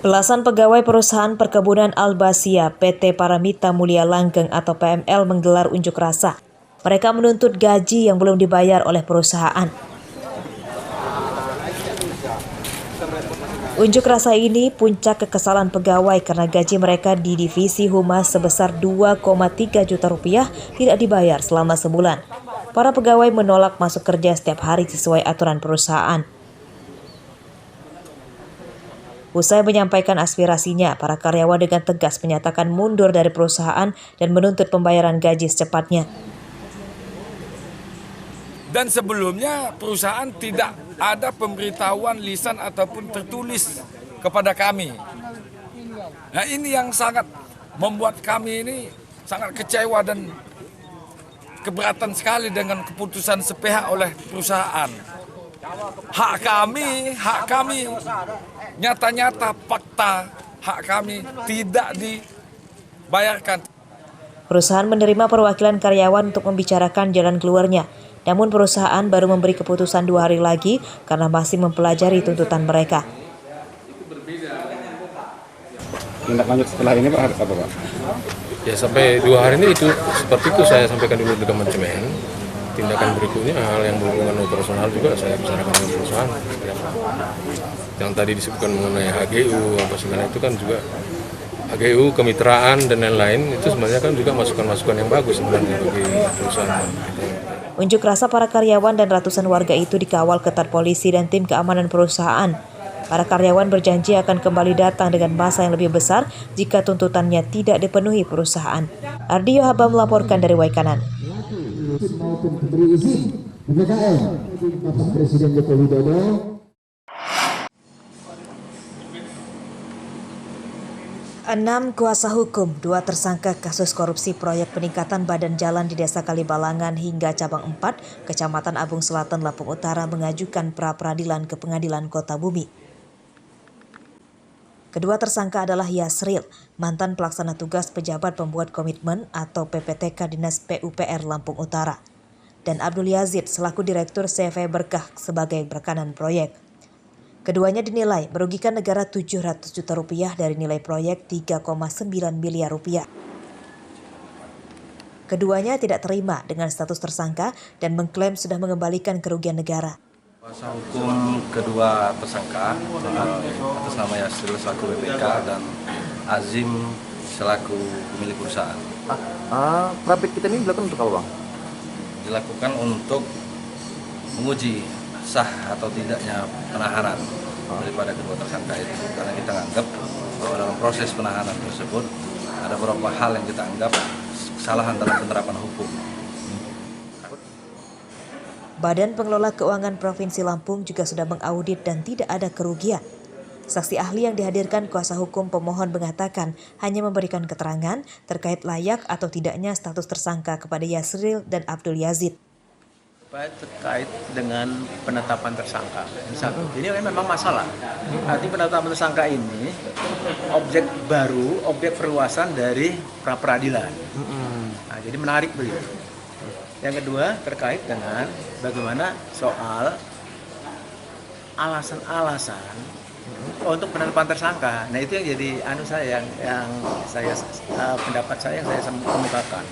Belasan pegawai perusahaan perkebunan Albasia PT Paramita Mulia Langgeng atau PML menggelar unjuk rasa. Mereka menuntut gaji yang belum dibayar oleh perusahaan. Unjuk rasa ini puncak kekesalan pegawai karena gaji mereka di divisi humas sebesar 2,3 juta rupiah tidak dibayar selama sebulan. Para pegawai menolak masuk kerja setiap hari sesuai aturan perusahaan. Usai menyampaikan aspirasinya, para karyawan dengan tegas menyatakan mundur dari perusahaan dan menuntut pembayaran gaji secepatnya. Dan sebelumnya perusahaan tidak ada pemberitahuan lisan ataupun tertulis kepada kami. Nah, ini yang sangat membuat kami ini sangat kecewa dan keberatan sekali dengan keputusan sepihak oleh perusahaan. Hak kami, nyata-nyata fakta hak kami tidak dibayarkan. Perusahaan menerima perwakilan karyawan untuk membicarakan jalan keluarnya. Namun perusahaan baru memberi keputusan 2 hari lagi karena masih mempelajari tuntutan mereka. Tindak lanjut setelah ini Pak, apa Pak? Ya sampai 2 hari ini itu seperti itu saya sampaikan dulu ke manajemen. Tindakan berikutnya hal yang berhubungan operasional juga saya bicarakan dengan perusahaan. Yang tadi disebutkan mengenai HGU apa segala itu kan juga HGU, kemitraan dan lain-lain itu sebenarnya kan juga masukan-masukan yang bagus sebenarnya bagi perusahaan. Unjuk rasa para karyawan dan ratusan warga itu dikawal ketat polisi dan tim keamanan perusahaan. Para karyawan berjanji akan kembali datang dengan massa yang lebih besar jika tuntutannya tidak dipenuhi perusahaan. Ardi Yohaba melaporkan dari Waikanan. Maupun beri izin PPKM Bapak Presiden Joko Widodo. Enam kuasa hukum, 2 tersangka kasus korupsi proyek peningkatan badan jalan di Desa Kalibalangan hingga Cabang 4, Kecamatan Abung Selatan, Lampung Utara mengajukan pra-peradilan ke Pengadilan Kota Bumi. Kedua tersangka adalah Yasril, mantan pelaksana tugas pejabat pembuat komitmen atau PPTK Dinas PUPR Lampung Utara, dan Abdul Yazid selaku Direktur CV Berkah sebagai rekanan proyek. Keduanya dinilai merugikan negara 700 juta rupiah dari nilai proyek 3,9 miliar rupiah. Keduanya tidak terima dengan status tersangka dan mengklaim sudah mengembalikan kerugian negara. Kuasa hukum kedua tersangka atas nama Yasril selaku BPK dan Azim selaku pemilik perusahaan. Rapid kita ini dilakukan untuk apa Bang? Dilakukan untuk menguji sah atau tidaknya penahanan daripada kedua tersangka itu. Karena kita anggap bahwa dalam proses penahanan tersebut ada beberapa hal yang kita anggap kesalahan dalam penerapan hukum. Badan Pengelola Keuangan Provinsi Lampung juga sudah mengaudit dan tidak ada kerugian. Saksi ahli yang dihadirkan kuasa hukum pemohon mengatakan hanya memberikan keterangan terkait layak atau tidaknya status tersangka kepada Yasril dan Abdul Yazid. Terkait dengan penetapan tersangka. Satu, ini memang masalah. Arti penetapan tersangka ini objek baru, objek perluasan dari pra-peradilan. Nah, jadi menarik begitu. Yang kedua terkait dengan bagaimana soal alasan-alasan untuk penetapan tersangka. Nah itu yang jadi pendapat saya yang saya kemukakan.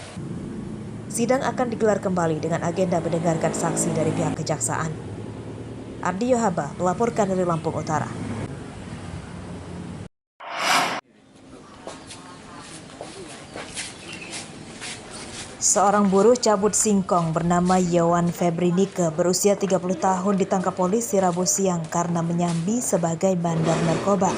Sidang akan digelar kembali dengan agenda mendengarkan saksi dari pihak kejaksaan. Ardi Yohaba melaporkan dari Lampung Utara. Seorang buruh cabut singkong bernama Yowan Febri Nike berusia 30 tahun ditangkap polisi Rabu siang karena menyambi sebagai bandar narkoba.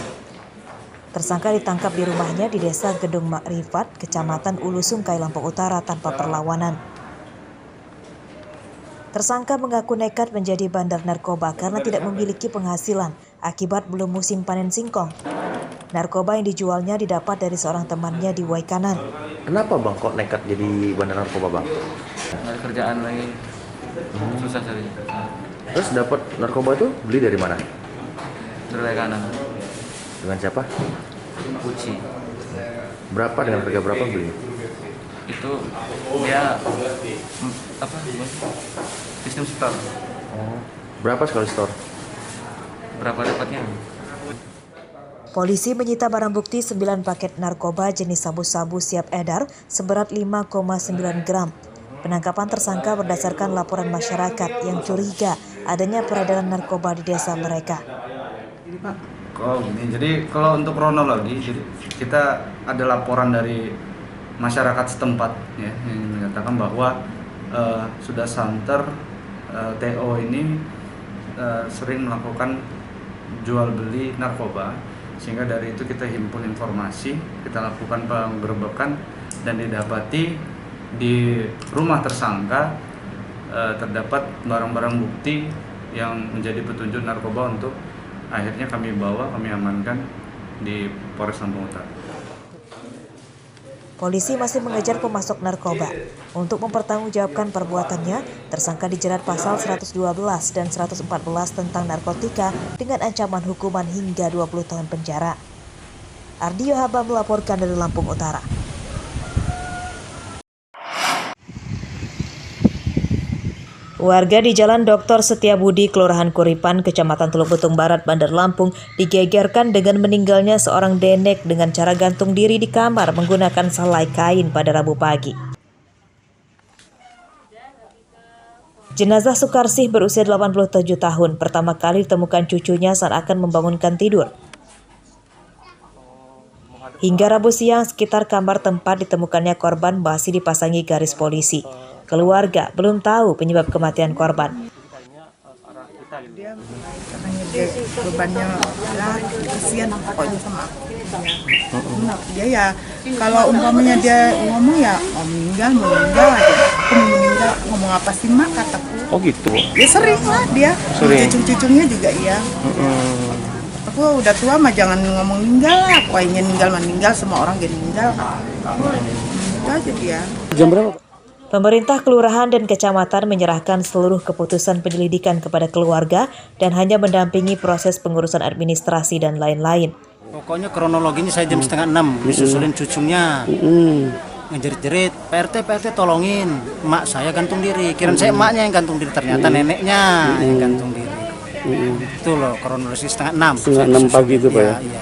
Tersangka ditangkap di rumahnya di Desa Gedung Makrifat, Kecamatan Ulu Sungkai, Lampung Utara tanpa perlawanan. Tersangka mengaku nekat menjadi bandar narkoba karena tidak memiliki penghasilan akibat belum musim panen singkong. Narkoba yang dijualnya didapat dari seorang temannya di Waikanan. Kenapa Bang kok nekat jadi bandar narkoba Bang? Ada kerjaan lagi, susah cari. Terus dapat narkoba itu beli dari mana? Dari Waikanan. Dengan siapa? Uci. Berapa, dengan harga berapa beli? Itu dia sistem store. Berapa sekali store? Berapa dapatnya? Polisi menyita barang bukti 9 paket narkoba jenis sabu-sabu siap edar seberat 5,9 gram. Penangkapan tersangka berdasarkan laporan masyarakat yang curiga adanya peredaran narkoba di desa mereka. Jadi kalau untuk kronologi, jadi kita ada laporan dari masyarakat setempat ya, yang menyatakan bahwa sudah santer TO ini sering melakukan jual beli narkoba, sehingga dari itu kita himpun informasi, kita lakukan penggerebekan dan didapati di rumah tersangka terdapat barang-barang bukti yang menjadi petunjuk narkoba untuk akhirnya kami amankan di Polres Lampung Utara. Polisi masih mengejar pemasok narkoba. Untuk mempertanggungjawabkan perbuatannya, tersangka dijerat pasal 112 dan 114 tentang narkotika dengan ancaman hukuman hingga 20 tahun penjara. Ardi Yohaba melaporkan dari Lampung Utara. Warga di Jalan Dr. Setiabudi, Kelurahan Kuripan, Kecamatan Teluk Betung Barat, Bandar Lampung, digegerkan dengan meninggalnya seorang denek dengan cara gantung diri di kamar menggunakan selai kain pada Rabu pagi. Jenazah Sukarsih berusia 87 tahun pertama kali ditemukan cucunya saat akan membangunkan tidur. Hingga Rabu siang, sekitar kamar tempat ditemukannya korban masih dipasangi garis polisi. Keluarga belum tahu penyebab kematian korban. Dia bebannya kasihan pokoknya sama aku. Dia ya kalau umpamanya dia ngomong ya meninggal aja. Aku meninggal ngomong apa sih mak kataku. Oh gitu. Dia sering lah dia. Cucu-cucunya juga iya. Aku udah tua mah jangan ngomong meninggal lah. Aku ingin meninggal semua orang gini meninggal. Itu aja dia. Jam berapa? Pemerintah kelurahan dan kecamatan menyerahkan seluruh keputusan penyelidikan kepada keluarga dan hanya mendampingi proses pengurusan administrasi dan lain-lain. Pokoknya kronologinya saya jam 5:30 disusulin cucunya. Ngejerit-jerit, PRT tolongin, emak saya gantung diri. Kirain saya emaknya yang gantung diri, ternyata neneknya yang gantung diri. Itu loh kronologi 5:30. 5:30 pagi itu Pak ya? Iya.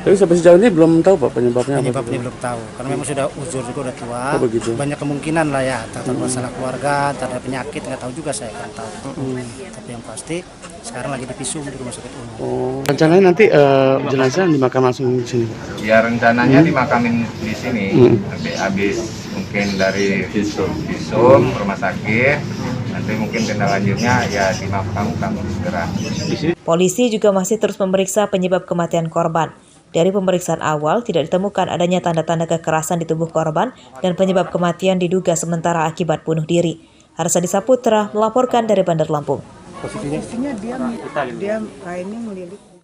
Tapi sampai sejauh ini belum tahu Pak penyebabnya apa? Penyebabnya belum tahu, karena memang sudah uzur juga udah tua. Oh, begitu. Banyak kemungkinan lah ya, terhadap masalah keluarga, terhadap penyakit, nggak tahu juga saya kan tahu. Tapi yang pasti sekarang lagi divisum di rumah sakit umum. Oh, rencananya nanti jenazah dimakam langsung di sini Pak? Ya rencananya dimakamin di sini, nanti habis mungkin dari visum rumah sakit, nanti mungkin tindak lanjutnya ya dimakamkan segera. Polisi juga masih terus memeriksa penyebab kematian korban. Dari pemeriksaan awal tidak ditemukan adanya tanda-tanda kekerasan di tubuh korban dan penyebab kematian diduga sementara akibat bunuh diri. Harsadi Saputra melaporkan dari Bandar Lampung. Posisinya dia kainnya melilit.